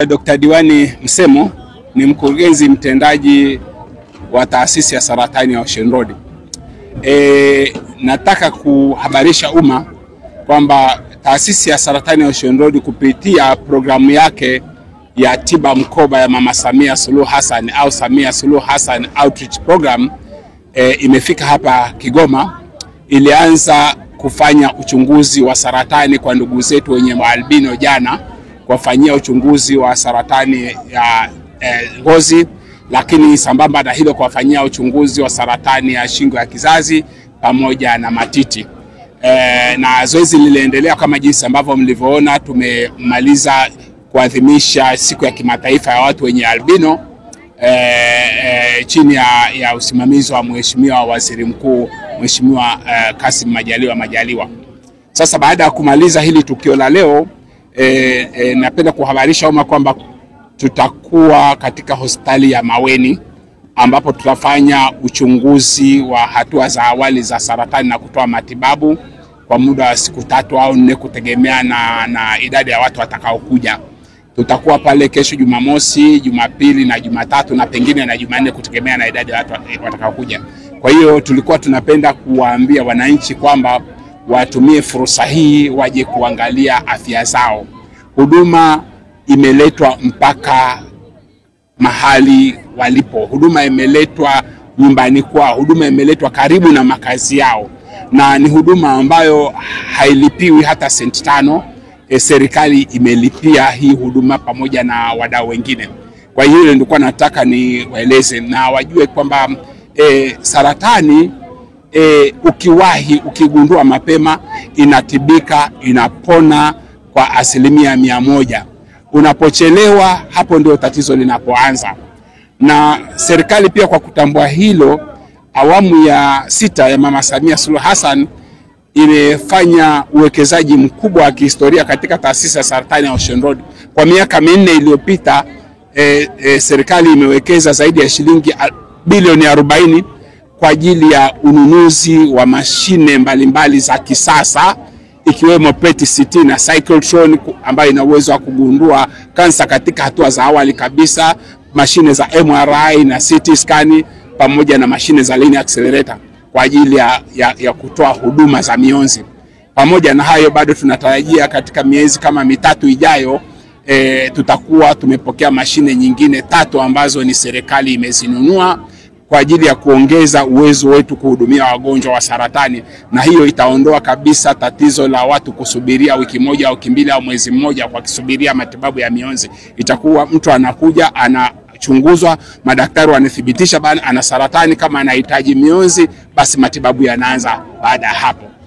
Dr. Diwani Msemo ni mkurugenzi mtendaji wa taasisi ya saratani ya Ocean Road. Nataka kuhabarisha umma kwamba taasisi ya saratani ya Ocean Road kupitia programu yake ya tiba mkoba ya Mama Samia Suluhu Hassan au Samia Suluhu Hassan Outreach Program imefika hapa Kigoma. Ilianza kufanya uchunguzi wa saratani kwa ndugu zetu wenye albino jana, kuwafanyia uchunguzi wa saratani ya ngozi, lakini sambamba na hilo kuwafanyia uchunguzi wa saratani ya shingo ya kizazi pamoja na matiti. Na zoezi liliendelea kama jinsi ambavyo mlivyoona. Tumemaliza kuadhimisha siku ya kimataifa ya watu wenye albino chini ya usimamizi wa Mheshimiwa Waziri Mkuu Mheshimiwa Kassim Majaliwa. Sasa baada ya kumaliza hili tukio la leo, napenda kuhabarisha umma kwamba tutakuwa katika hospitali ya Maweni ambapo tutafanya uchunguzi wa hatua za awali za saratani na kutoa matibabu kwa muda wa siku 3 au 4 kutegemea na idadi ya watu watakaokuja. Tutakuwa pale kesho Jumamosi, Jumapili na Jumatatu na pengine na Jumanne kutegemea na idadi ya watu watakaokuja. Kwa hiyo tulikuwa tunapenda kuwaambia wananchi kwamba watumie fursa hii waje kuangalia afya zao. Huduma imeletwa mpaka mahali walipo. Huduma imeletwa nyumbani kwao. Huduma imeletwa karibu na makazi yao. Na ni huduma ambayo hailipiwi hata senti 5. Serikali imelipia hii huduma pamoja na wadau wengine. Kwa hiyo nilikuwa nataka ni waeleze na wajue kwamba saratani ukigundua mapema inatibika, inapona kwa 100%. Unapochelewa, hapo ndio tatizo linapoanza. Na serikali pia kwa kutambua hilo, awamu ya 6 ya Mama Samia Suluhu Hassan imefanya uwekezaji mkubwa wa kihistoria katika taasisi ya saratani ya Ocean Road. Kwa miaka 4 iliyopita, serikali imewekeza zaidi ya shilingi bilioni 40 kwa ajili ya ununuzi wa mashine mbalimbali za kisasa, ikiwemo PET-CT na cyclotron ambayo ina uwezo wa kugundua kansa katika hatua za awali kabisa, mashine za MRI na CT scan pamoja na mashine za linear accelerator kwa ajili ya kutoa huduma za mionzi. Pamoja na hayo, bado tunatarajia katika miezi kama 3 ijayo tutakuwa tumepokea mashine nyingine 3 ambazo ni serikali imezinunua kwa ajili ya kuongeza uwezo wetu kuhudumia wagonjwa wa saratani, na hiyo itaondoa kabisa tatizo la watu kusubiria wiki moja au 2 au mwezi mmoja kwa kusubiria matibabu ya mionzi. Itakuwa mtu anakuja, anachunguzwa, madaktari wanathibitisha bana ana saratani, kama anahitaji mionzi basi matibabu yanaanza baada ya hapo.